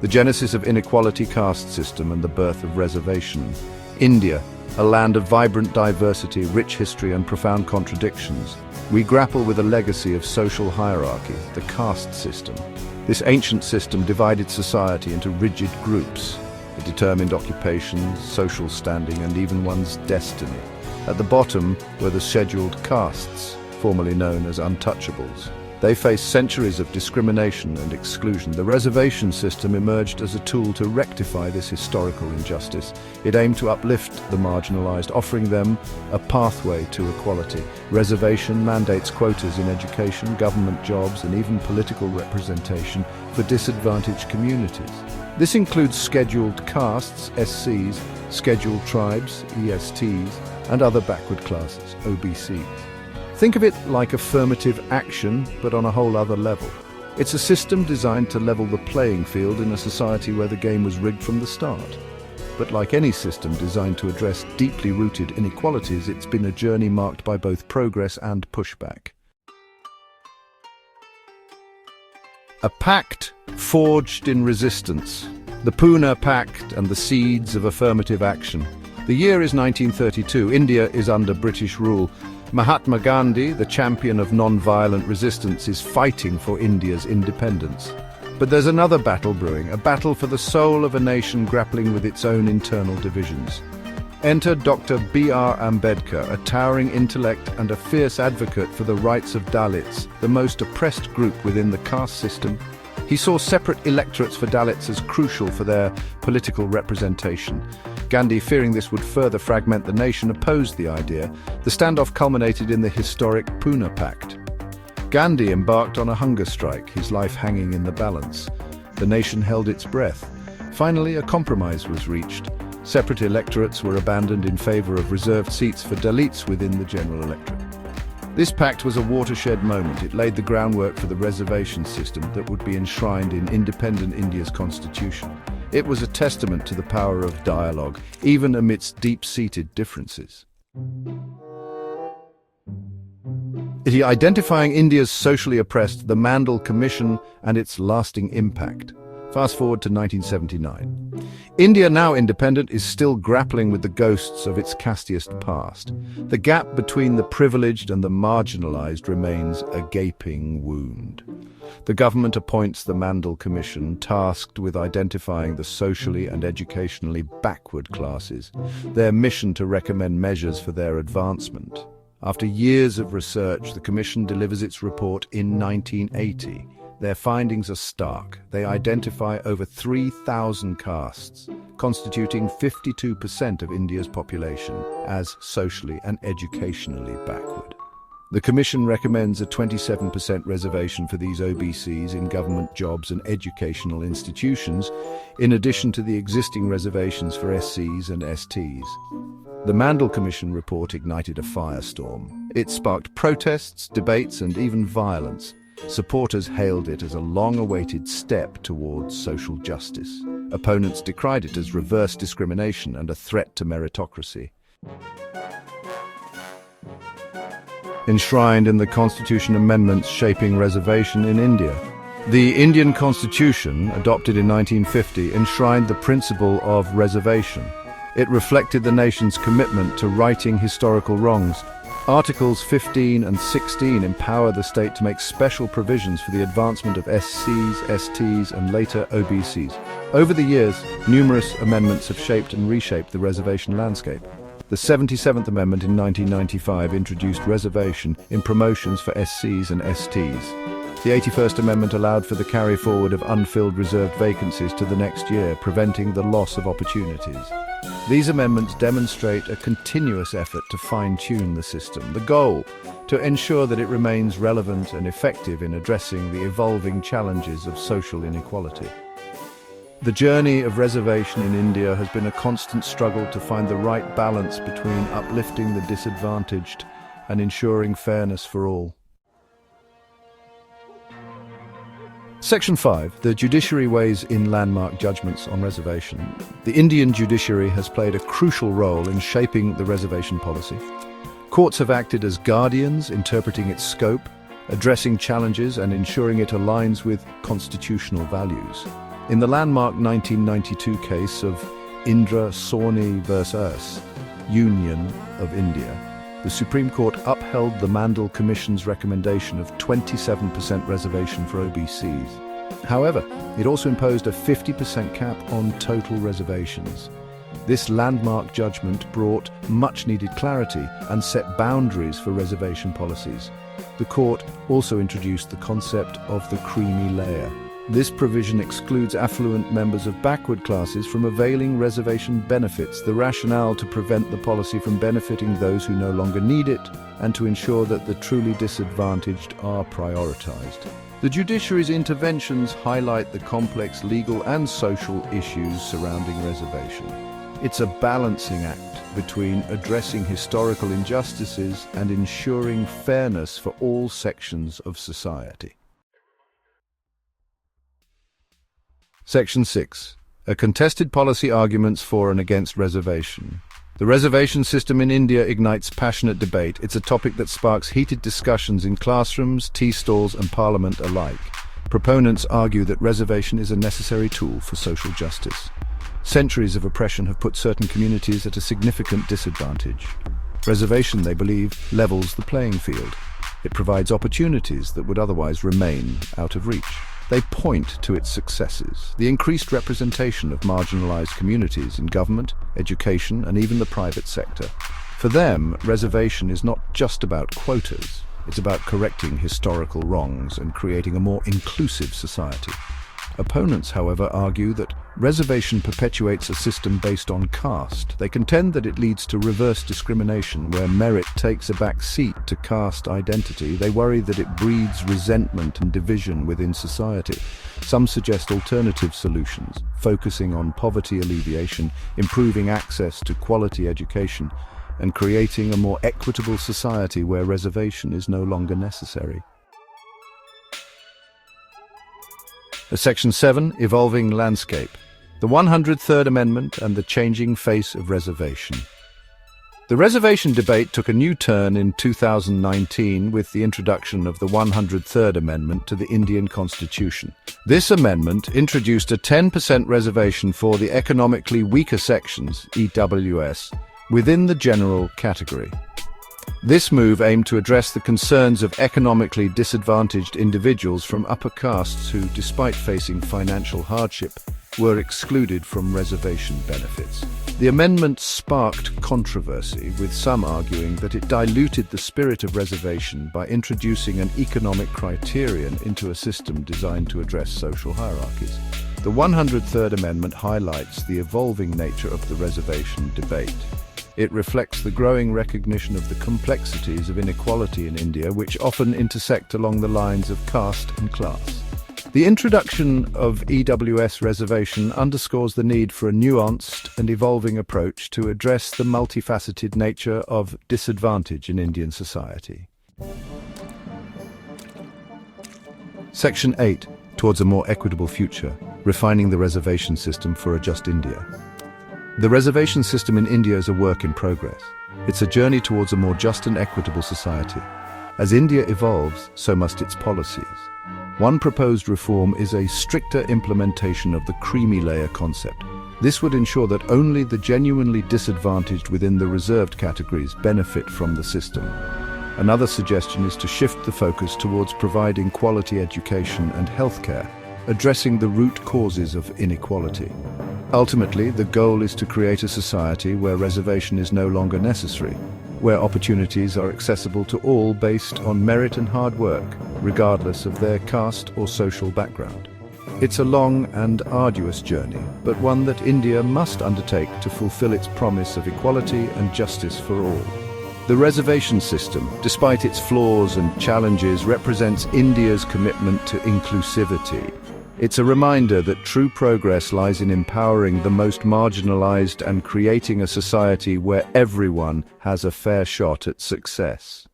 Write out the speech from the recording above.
The genesis of inequality, caste system, and the birth of reservation. India, a land of vibrant diversity, rich history, and profound contradictions. We grapple with a legacy of social hierarchy, the caste system. This ancient system divided society into rigid groups. It determined occupations, social standing, and even one's destiny. At the bottom were the scheduled castes, formerly known as untouchables. They faced centuries of discrimination and exclusion. The reservation system emerged as a tool to rectify this historical injustice. It aimed to uplift the marginalized, offering them a pathway to equality. Reservation mandates quotas in education, government jobs, and even political representation for disadvantaged communities. This includes scheduled castes, SCs, scheduled tribes, ESTs, and other backward classes, OBCs. Think of it like affirmative action, but on a whole other level. It's a system designed to level the playing field in a society where the game was rigged from the start. But like any system designed to address deeply rooted inequalities, it's been a journey marked by both progress and pushback. A pact forged in resistance. The Pune Pact and the seeds of affirmative action. The year is 1932. India is under British rule. Mahatma Gandhi, the champion of non-violent resistance, is fighting for India's independence. But there's another battle brewing, a battle for the soul of a nation grappling with its own internal divisions. Enter Dr. B.R. Ambedkar, a towering intellect and a fierce advocate for the rights of Dalits, the most oppressed group within the caste system. He saw separate electorates for Dalits as crucial for their political representation. Gandhi, fearing this would further fragment the nation, opposed the idea. The standoff culminated in the historic Pune Pact. Gandhi embarked on a hunger strike, his life hanging in the balance. The nation held its breath. Finally, a compromise was reached. Separate electorates were abandoned in favor of reserved seats for Dalits within the general electorate. This pact was a watershed moment. It laid the groundwork for the reservation system that would be enshrined in independent India's constitution. It was a testament to the power of dialogue, even amidst deep-seated differences. Identifying India's socially oppressed, the Mandal Commission, and its lasting impact. Fast forward to 1979. India, now independent, is still grappling with the ghosts of its castiest past. The gap between the privileged and the marginalized remains a gaping wound. The government appoints the Mandal Commission, tasked with identifying the socially and educationally backward classes, their mission to recommend measures for their advancement. After years of research, the Commission delivers its report in 1980. Their findings are stark. They identify over 3,000 castes, constituting 52% of India's population, as socially and educationally backward. The Commission recommends a 27% reservation for these OBCs in government jobs and educational institutions, in addition to the existing reservations for SCs and STs. The Mandal Commission report ignited a firestorm. It sparked protests, debates, and even violence. Supporters hailed it as a long-awaited step towards social justice. Opponents decried it as reverse discrimination and a threat to meritocracy. Enshrined in the Constitution amendments shaping reservation in India. The Indian Constitution, adopted in 1950, enshrined the principle of reservation. It reflected the nation's commitment to righting historical wrongs. Articles 15 and 16 empower the state to make special provisions for the advancement of SCs, STs, and later OBCs. Over the years, numerous amendments have shaped and reshaped the reservation landscape. The 77th Amendment in 1995 introduced reservation in promotions for SCs and STs. The 81st Amendment allowed for the carry forward of unfilled reserved vacancies to the next year, preventing the loss of opportunities. These amendments demonstrate a continuous effort to fine-tune the system, the goal to ensure that it remains relevant and effective in addressing the evolving challenges of social inequality. The journey of reservation in India has been a constant struggle to find the right balance between uplifting the disadvantaged and ensuring fairness for all. Section 5. The judiciary weighs in landmark judgments on reservation. The Indian judiciary has played a crucial role in shaping the reservation policy. Courts have acted as guardians, interpreting its scope, addressing challenges and ensuring it aligns with constitutional values. In the landmark 1992 case of Indra Sawhney vs. Union of India, the Supreme Court upheld the Mandal Commission's recommendation of 27% reservation for OBCs. However, it also imposed a 50% cap on total reservations. This landmark judgment brought much-needed clarity and set boundaries for reservation policies. The court also introduced the concept of the creamy layer. This provision excludes affluent members of backward classes from availing reservation benefits, the rationale to prevent the policy from benefiting those who no longer need it and to ensure that the truly disadvantaged are prioritized. The judiciary's interventions highlight the complex legal and social issues surrounding reservation. It's a balancing act between addressing historical injustices and ensuring fairness for all sections of society. Section 6. A contested policy arguments for and against reservation. The reservation system in India ignites passionate debate. It's a topic that sparks heated discussions in classrooms, tea stalls, and parliament alike. Proponents argue that reservation is a necessary tool for social justice. Centuries of oppression have put certain communities at a significant disadvantage. Reservation, they believe, levels the playing field. It provides opportunities that would otherwise remain out of reach. They point to its successes, the increased representation of marginalized communities in government, education, and even the private sector. For them, reservation is not just about quotas. It's about correcting historical wrongs and creating a more inclusive society. Opponents, however, argue that reservation perpetuates a system based on caste. They contend that it leads to reverse discrimination, where merit takes a back seat to caste identity. They worry that it breeds resentment and division within society. Some suggest alternative solutions, focusing on poverty alleviation, improving access to quality education, and creating a more equitable society where reservation is no longer necessary. Section 7. Evolving landscape. The 103rd Amendment and the changing face of reservation. The reservation debate took a new turn in 2019 with the introduction of the 103rd Amendment to the Indian Constitution. This amendment introduced a 10% reservation for the economically weaker sections, EWS, within the general category. This move aimed to address the concerns of economically disadvantaged individuals from upper castes who, despite facing financial hardship, were excluded from reservation benefits. The amendment sparked controversy, with some arguing that it diluted the spirit of reservation by introducing an economic criterion into a system designed to address social hierarchies. The 103rd Amendment highlights the evolving nature of the reservation debate. It reflects the growing recognition of the complexities of inequality in India, which often intersect along the lines of caste and class. The introduction of EWS reservation underscores the need for a nuanced and evolving approach to address the multifaceted nature of disadvantage in Indian society. Section 8. Towards a more equitable future, refining the reservation system for a just India. The reservation system in India is a work in progress. It's a journey towards a more just and equitable society. As India evolves, so must its policies. One proposed reform is a stricter implementation of the creamy layer concept. This would ensure that only the genuinely disadvantaged within the reserved categories benefit from the system. Another suggestion is to shift the focus towards providing quality education and healthcare, addressing the root causes of inequality. Ultimately, the goal is to create a society where reservation is no longer necessary, where opportunities are accessible to all based on merit and hard work, regardless of their caste or social background. It's a long and arduous journey, but one that India must undertake to fulfill its promise of equality and justice for all. The reservation system, despite its flaws and challenges, represents India's commitment to inclusivity. It's a reminder that true progress lies in empowering the most marginalized and creating a society where everyone has a fair shot at success.